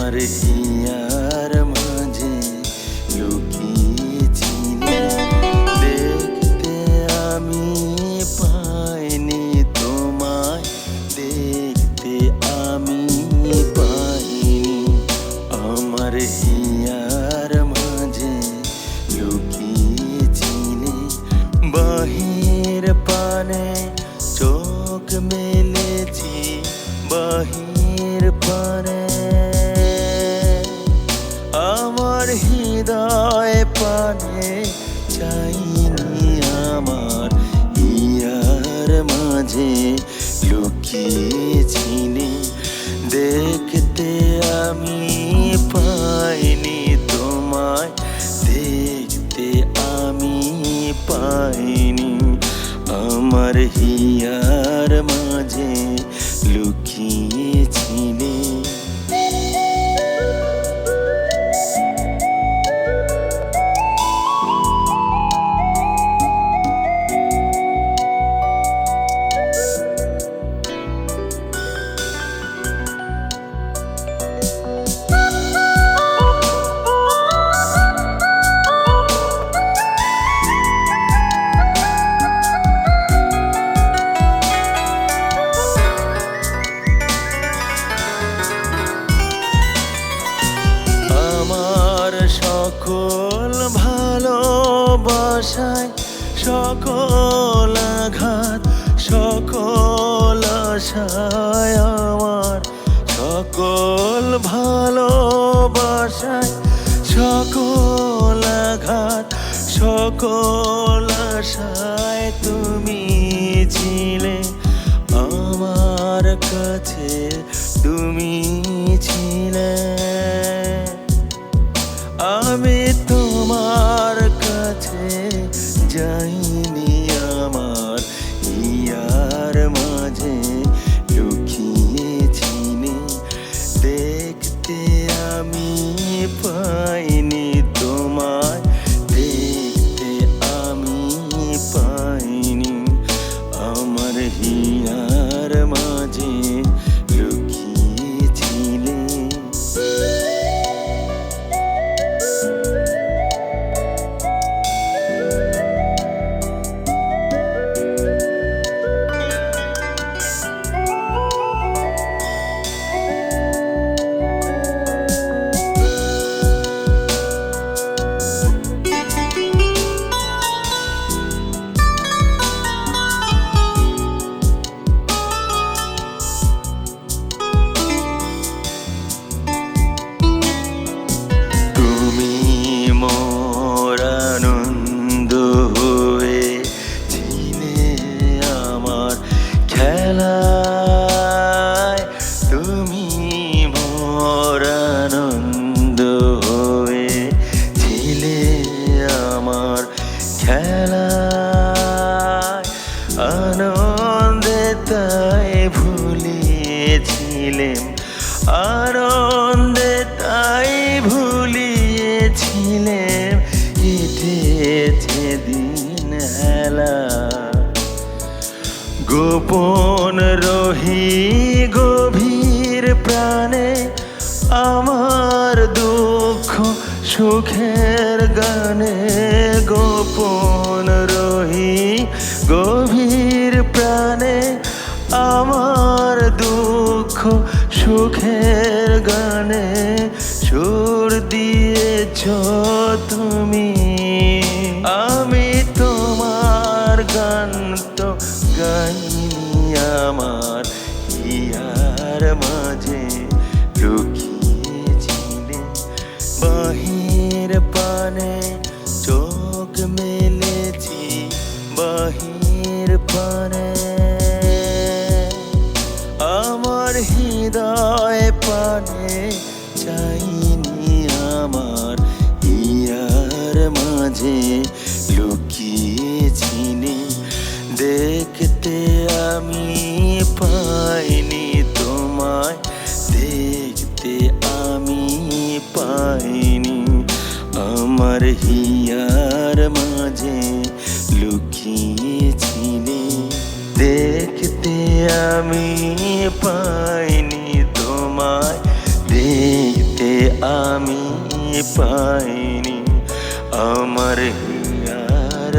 আমার হিয়ার মাঝে লুকিয়েছিলে, দেখতে আমি পাইনি তোমায়, দেখতে আমি পাইনি। আমার হিয়ার মাঝে লুকিয়েছিলে, বাহির পানে চোখ মেলেছি, বাহির পানে আমার হৃদয় পানে চাইনি। আমার হিয়ার মাঝে লুকিয়েছিলে, দেখতে আমি পাইনি তোমায়, দেখতে আমি পাইনি। আমার হিয়ার মাঝে লুকিয়েছিলে। সকল ভালোবাসায় সকল আঘাত, সকল আশায় আমার সকল ভালোবাসায় সকল আঘাত, সকল আশায় তুমি ছিলে আমার কাছে, তুমি ছিলে। আমি তোমার কাছে যাইনি, আমার হিয়ার মাঝে লুকিয়েছিলে, দেখতে আমি পাইনি তোমায়, দেখতে আমি পাইনি। আমার হিয়ার মাঝে লুকিয়েছিলে। তুমি মোর আনন্দ হয়েছিলে আমার খেলায়, আনন্দে তাই ভুলিয়েছিলেম, আনন্দে তাই ভুলিয়েছিলেম। কেটেছে দিন হেলা, গোপন রহি গভীর প্রাণে আমার দুঃখ সুখের গানে, গোপন রহি গভীর প্রাণে আমার দুঃখ সুখের গানে সুর দিয়েছ তুমি। আমি তোমার গান তো গাইনি, আমার হিয়ার মাঝে লুকিয়েছিলে, বাহির পানে চোখ মেলেছি, বাহির পানে আমার হৃদয় পানে চাইনি। আমার হিয়ার মাঝে লুকিয়েছিলে, দেখতে আমি পাইনি তোমায়, দেখতে আমি পাইনি। আমার হিয়ার মাঝে লুকিয়েছিলে, দেখতে আমি পাইনি তোমায়, দেখতে আমি পাইনি আমার হিয়ার